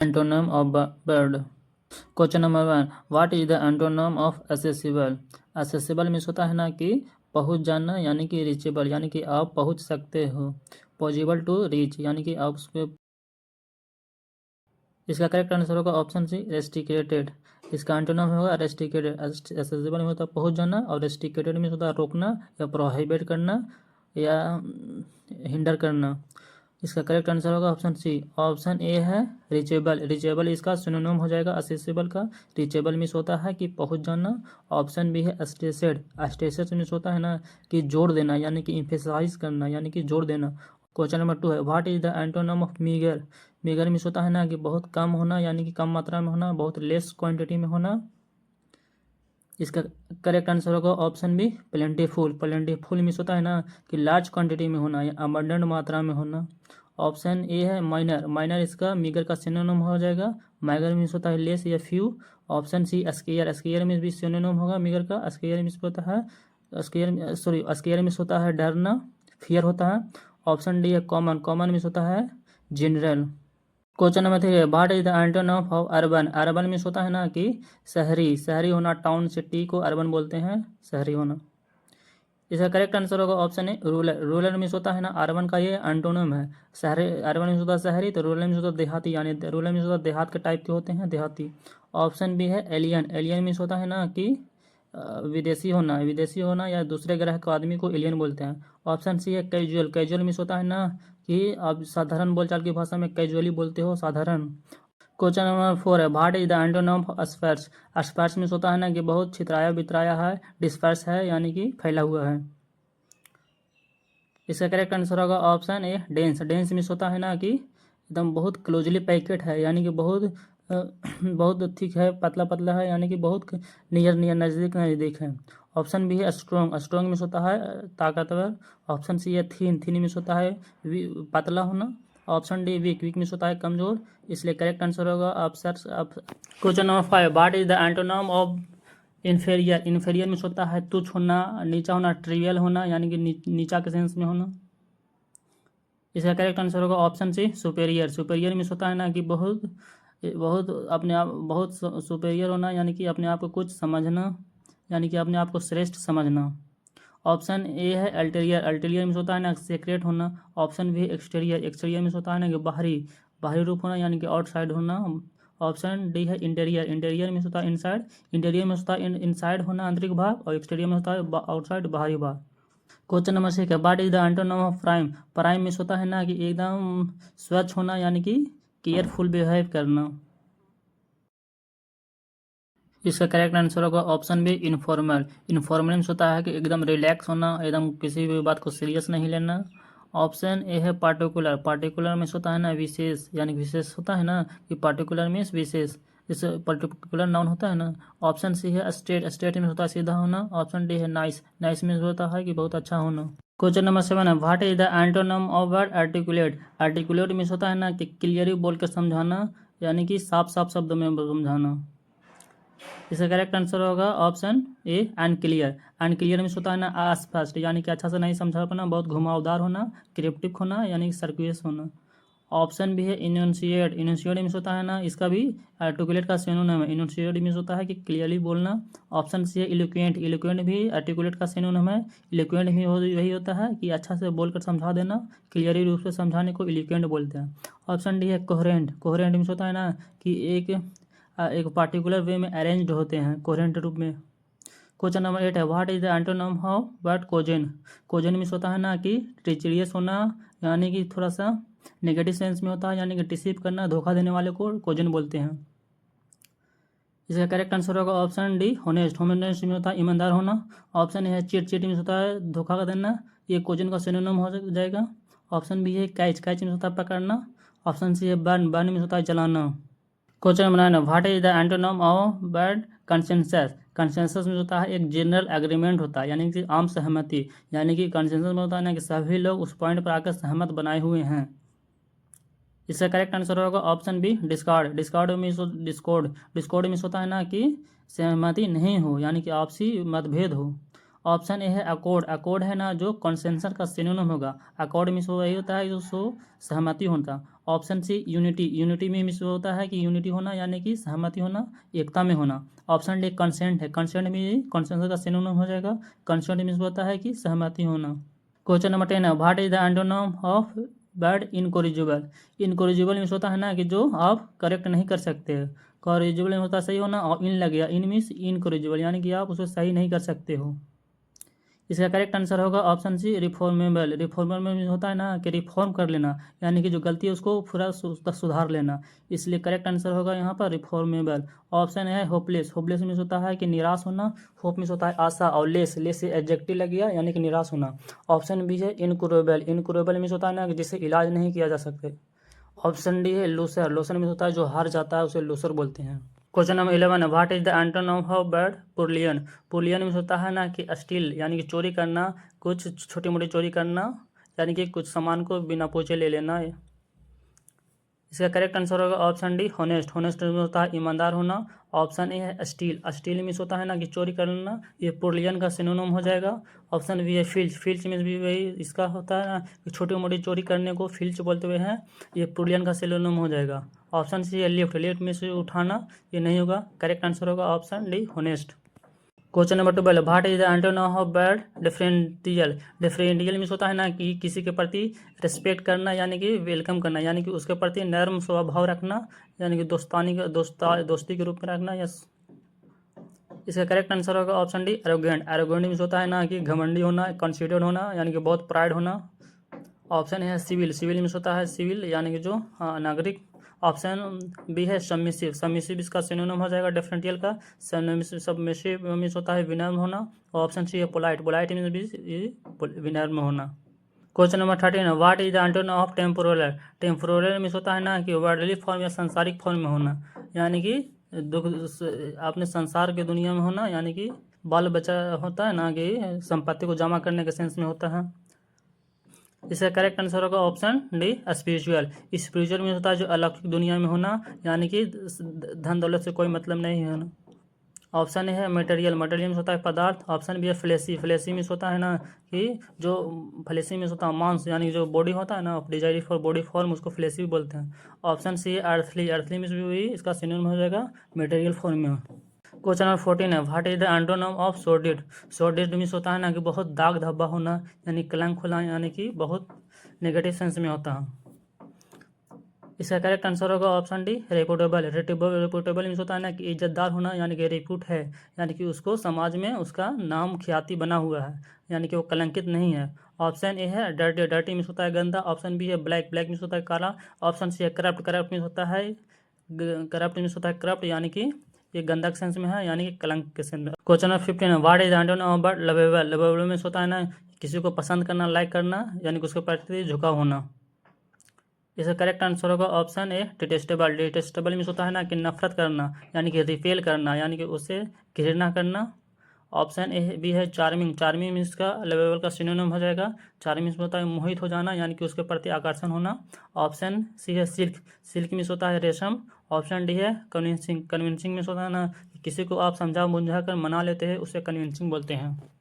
Antonym of bird. Question number 1, what is the antonym of accessible. Accessible means होता है ना कि पहुंच जाना, यानी कि रीचेबल, यानी कि आप पहुंच सकते हो। पॉसिबल टू रीच, यानी कि आप उसके। इसका करेक्ट आंसर होगा ऑप्शन सी, रेस्ट्रिकेटेड। इसका एंटोनम होगा रेस्ट्रिकेटेड। एक्सेसिबल में होता है पहुंच जाना, और रेस्ट्रिकेटेड में होता है रोकना या प्रोहिबिट करना या हिंडर करना। इसका करेक्ट आंसर होगा ऑप्शन सी। ऑप्शन ए है रीचेबल। रीचेबल इसका सिनोनिम हो जाएगा एक्सेसिबल का। रीचेबल मीन्स होता है कि पहुंच जाना। ऑप्शन बी है अस्टेसेड। अस्टेसेड मीन्स होता है ना कि जोड़ देना, यानी कि इम्फेसाइज करना, यानी कि जोड़ देना। क्वेश्चन नंबर 2 है, what is the antonym of meagre. Meagre means होता है ना कि बहुत कम होना, यानी कि कम मात्रा में होना, बहुत लेस क्वांटिटी में होना। इसका करेक्ट आंसर होगा option B, plentiful. Plentiful means होता है ना कि लार्ज क्वांटिटी में होना या अबंडेंट मात्रा में होना। ऑप्शन ए है माइनर। माइनर इसका मीगर का सिनोनिम हो जाएगा। माइगर मीन्स होता है लेस या few. Option C scarce. Scarce means भी सिनोनिम होगा मीगर का। स्केयर मीन्स होता है स्केयर मीन्स होता है डरना, फियर होता है। ऑप्शन डी है कॉमन। कॉमन मीन्स होता है जनरल। क्वेश्चन नंबर 3 है, what is the antonym of urban. Urban means होता है ना कि शहरी, शहरी होना। टाउन सिटी को अर्बन बोलते हैं, शहरी होना। इसका करेक्ट आंसर होगा option A, rural. Rural means होता है ना अर्बन का ये एंटोनम है। शहरी, अर्बन मीन्स होता है शहरी, तो रूरल मीन्स होता है देहाती, यानी रूरल मीन्स होता है देहात के टाइप के होते हैं, देहाती। ऑप्शन बी है एलियन। एलियन मीन्स होता है ना कि विदेशी होना। विदेशी होना या दूसरे ग्रह के आदमी को एलियन बोलते हैं। ऑप्शन सी है कैजुअल। कैजुअल मीन्स होता है ना कि आप साधारण बोलचाल की भाषा में कैजुअली बोलते हो, साधारण। क्वेश्चन नंबर 4 है, what is the antonym of स्पर्श। स्पर्श मीन्स होता है ना कि बहुत छितराया बितराया है, डिस्पर्स है, यानी कि फैला हुआ है। इसका करेक्ट आंसर होगा option A, dense. Dense means होता है ना कि एकदम बहुत क्लोजली पैकेट है, यानी कि बहुत बहुत थिक है, पतला पतला है, यानी कि बहुत नियर नियर, नज़दीक नज़दीक है। ऑप्शन बी है स्ट्रॉन्ग। स्ट्रॉन्ग मीन्स होता है ताकतवर। ऑप्शन सी है थीन। थीन मीन्स होता है पतला होना। Option D weak. Weak means होता है कमजोर। इसलिए करेक्ट आंसर होगा option. Question number 5, what is the antonym of inferior. Inferior means होता है तुच्छ होना, नीचा होना, ट्रिवियल होना, यानी कि नीचा के सेंस में होना। इसका करेक्ट आंसर होगा option C, superior. Superior means होता है ना कि बहुत बहुत अपने आप, बहुत सुपेरियर होना, यानी कि अपने आप को कुछ समझना, यानी कि अपने आप को श्रेष्ठ समझना। ऑप्शन ए है अल्टीरियर। अल्टीरियर मीन्स होता है ना सीक्रेट होना। Option B exterior. Exterior means होता है ना कि बाहरी, बाहरी रूप होना, यानी कि आउटसाइड होना। ऑप्शन डी है इंटीरियर। इंटीरियर मीन्स होता है इनसाइड। इंटीरियर में होता है इनसाइड होना, आंतरिक भाग, और एक्सटीरियर में होता है आउटसाइड, बाहरी भाग। क्वेश्चन नंबर 6 है, what is the antonym of prime. Prime means होता है ना कि एकदम स्वच्छ होना, यानी कि केयरफुल बिहेव करना। इसका करेक्ट आंसर होगा option B, informal. Informal means होता है कि एकदम रिलैक्स होना, एकदम किसी भी बात को सीरियस नहीं लेना। ऑप्शन ए है पार्टिकुलर। पार्टिकुलर मीन्स होता है ना विशेष, यानी विशेष होता है ना कि पार्टिकुलर मीन्स विशेष, जैसे पर्टिकुलर नाउन होता है ना। ऑप्शन सी है स्टेट। स्टेट मीन्स होता है सीधा होना। ऑप्शन डी है नाइस। नाइस मीन्स होता है कि बहुत अच्छा होना। क्वेश्चन नंबर 7 है, what is the antonym of word articulate. Articulate means होता है ना कि क्लियरली बोल कर समझाना, यानी कि साफ साफ शब्द में समझाना। इसका करेक्ट आंसर होगा option A, unclear. Unclear means होता है ना अस्पष्ट, यानी कि अच्छा से नहीं समझा पाना, बहुत घुमावदार होना, क्रिप्टिक होना, यानी कि सर्कुलस होना। ऑप्शन भी है इनोन्शिएट। इनोन्शिएट मीन्स होता है ना, इसका भी आर्टिकुलेट का सिनोनिम है। इनोन्शिएट मीन्स होता है कि क्लियरली बोलना। ऑप्शन सी है इलोक्वेंट। इलोक्वेंट भी आर्टिकुलेट का सिनोनिम है। इलोक्वेंट भी वही होता है कि अच्छा से बोलकर समझा देना, क्लियरली रूप से समझाने को इलोक्वेंट बोलते हैं। ऑप्शन डी है कोहेरेंट। कोहेरेंट मीन्स होता है ना कि एक पार्टिकुलर वे में अरेंज्ड होते हैं, कोहेरेंट रूप में। क्वेश्चन नंबर 8 है, what is the antonym of word कोजेन। कोजेन means होता है ना कि ट्रिचरियस होना, यानी कि थोड़ा सा नेगेटिव सेंस में होता है, यानी कि डिसीव करना, धोखा देने वाले को कोजेन बोलते हैं। इसका करेक्ट आंसर होगा ऑप्शन डी, होनेस्ट। होनेस्ट में होता है ईमानदार होना। ऑप्शन है चीट। चीट मीन्स होता है धोखा का देना, ये कोजेन का सिनोनिम हो जाएगा। ऑप्शन बी है कैच। कैच मीन्स होता है पकड़ना। ऑप्शन सी है बर्न। बर्न मीन्स होता है जलाना। Question number 9, what is the antonym of word consensus. Consensus में होता है एक जनरल एग्रीमेंट होता है, यानी कि आम सहमति, यानी कि कंसेंसस में होता है ना कि सभी लोग उस पॉइंट पर आकर सहमत बनाए हुए हैं। इसका करेक्ट आंसर होगा option B, discord. Discord means discord. Discord means होता है ना कि सहमति नहीं हो, यानी कि आपसी मतभेद हो। ऑप्शन ए है अकॉर्ड। अकॉर्ड है ना जो कंसेंसस का सिनोनिम होगा। अकॉर्ड मीन्स वही होता है जो सहमति होता। ऑप्शन सी यूनिटी, यूनिटी में मीन्स होता है कि यूनिटी होना यानी कि सहमति होना, एकता में होना। ऑप्शन डी कंसेंट है, कंसेंट में कंसेंसस का सिनोनिम हो जाएगा, कंसेंट मीन्स होता है कि सहमति होना। क्वेश्चन नंबर 10 है, what is the antonym of bad incorrigible. Incorrigible means होता है ना कि जो आप करेक्ट नहीं कर सकते, कोरिजिबल में होता है सही होना, और इन लग गया, इन मीन्स इनकोरिजिबल यानी कि आप उसे सही नहीं कर सकते हो। इसका करेक्ट आंसर होगा ऑप्शन सी रिफॉर्मेबल। रिफॉर्मेबल में होता है ना कि रिफॉर्म कर लेना यानी कि जो गलती है उसको पूरा सुधार लेना, इसलिए करेक्ट आंसर होगा यहाँ पर रिफॉर्मेबल। ऑप्शन है होपलेस। होपलेस मीन्स होता है कि निराश होना, होप मीन्स होता है आशा, और लेस से एडजेक्टिव लग गया यानी कि निराश होना। ऑप्शन बी है इनक्यूरेबल। इनक्यूरेबल मीन्स होता है ना कि जिसे इलाज नहीं किया जा सकते। ऑप्शन डी है लूसर। लूसर मीन्स होता है जो हार जाता है उसे लूसर बोलते हैं। क्वेश्चन नंबर 11 है, what is the antonym of bad पुर्लियन। पुर्लियन में होता है ना कि स्टील यानी कि चोरी करना, कुछ छोटी मोटी चोरी करना यानी कि कुछ सामान को बिना पूछे ले लेना। इसका करेक्ट आंसर होगा ऑप्शन डी होनेस्ट। होनेस्ट में होता है ईमानदार होना। ऑप्शन ए है स्टील। स्टील मीन्स होता है ना कि चोरी करना, ये पुर्लियन का सिनोनिम हो जाएगा। ऑप्शन बी है फिल्च। फिल्च मीन्स भी वही इसका होता है ना कि छोटी मोटी चोरी करने को फिल्च बोलते हुए हैं, ये पुर्लियन का सिनोनिम हो जाएगा। ऑप्शन सी है लिफ्ट। लिफ्ट में से उठाना, ये नहीं होगा, करेक्ट आंसर होगा option D honest. Question number 12, what is the antonym of bad differential. Differential means होता है ना कि किसी के प्रति रिस्पेक्ट करना यानी कि वेलकम करना, यानी कि उसके प्रति नर्म स्वभाव रखना, यानी कि दोस्ती के रूप में रखना। यस, इसका करेक्ट आंसर होगा option D arrogant. Arrogant means होता है ना कि घमंडी होना, कंसीडर्ड होना यानी कि बहुत प्राइड होना। ऑप्शन है सिविल। सिविल मीन्स होता है सिविल यानी कि जो नागरिक। ऑप्शन बी है सबमिसिव। सबमिसिव इसका सिनोनिम हो जाएगा डिफरेंटियल का। सबमिसिव मीन्स होता है विनम्र होना। ऑप्शन सी है पोलाइट। पोलाइट मीन्स भी विनम्र होना। क्वेश्चन नंबर 13 है, what is the antonym of temporal. Temporal means होता है ना कि वर्ल्डली फॉर्म या सांसारिक फॉर्म में होना, यानी कि दुख अपने संसार की दुनिया में होना, यानी कि बाल बच्चा होता है ना कि संपत्ति को जमा करने के सेंस में होता है। इसका करेक्ट आंसर होगा ऑप्शन डी स्पिरिचुअल। स्पिरिचुअल में होता है जो अलौकिक दुनिया में होना, यानी कि धन दौलत से कोई मतलब नहीं होना। ऑप्शन ए है मटेरियल। मटेरियल में होता है पदार्थ। ऑप्शन बी है फ्लेसी। फ्लेसी में होता है ना कि जो फ्लेसी में होता है मांस, यानी जो बॉडी होता है ना डिजायर्ड फॉर बॉडी फॉर्म, उसको फ्लेसी भी बोलते हैं। ऑप्शन सी है अर्थली। अर्थली में भी इसका सिनोनिम हो जाएगा मटेरियल फॉर्म में। क्वेश्चन नंबर 14 है, what is the antonym of सॉर्डेड। सॉर्डेड means होता है ना कि बहुत दाग धब्बा होना, यानी कलंक खुला, यानी कि बहुत नेगेटिव सेंस में होता है। इसका करेक्ट आंसर होगा option D reputable. Reputable means होता है ना कि इज्जतदार होना, यानी कि रेप्यूट है, यानी कि उसको समाज में उसका नाम ख्याति बना हुआ है, यानी कि वो कलंकित नहीं है। ऑप्शन ए है डर्टी। डर्टी मीन्स होता है गंदा। ऑप्शन बी है ब्लैक। ब्लैक मीन्स होता है काला। ऑप्शन सी है करप्ट। करप्ट मीन्स होता है करप्ट, यानी कि ये गंदा सेंस में है, यानी कि कलंक के सेंस में। क्वेश्चन नंबर 15 है, what is antonym of lovable. Lovable means होता है ना किसी को पसंद करना, लाइक करना, यानी कि उसके प्रति झुकाव होना। इसका करेक्ट आंसर होगा option A detestable. Detestable means होता है ना कि नफरत करना, यानी कि रिपेल करना, यानी कि उसे घृणा करना। ऑप्शन ए भी है चार्मिंग। चार्मिंग मीन्स का लवेबल का सिनोनिम हो जाएगा। चार्मिंग मीन्स होता है मोहित हो जाना, यानी कि उसके प्रति आकर्षण होना। ऑप्शन सी है सिल्क। सिल्क मीन्स होता है रेशम। ऑप्शन डी है कन्विंसिंग। कन्विंसिंग मीन्स होता है ना किसी को आप समझा बुझा कर मना लेते हैं, उसे कन्विंसिंग बोलते हैं।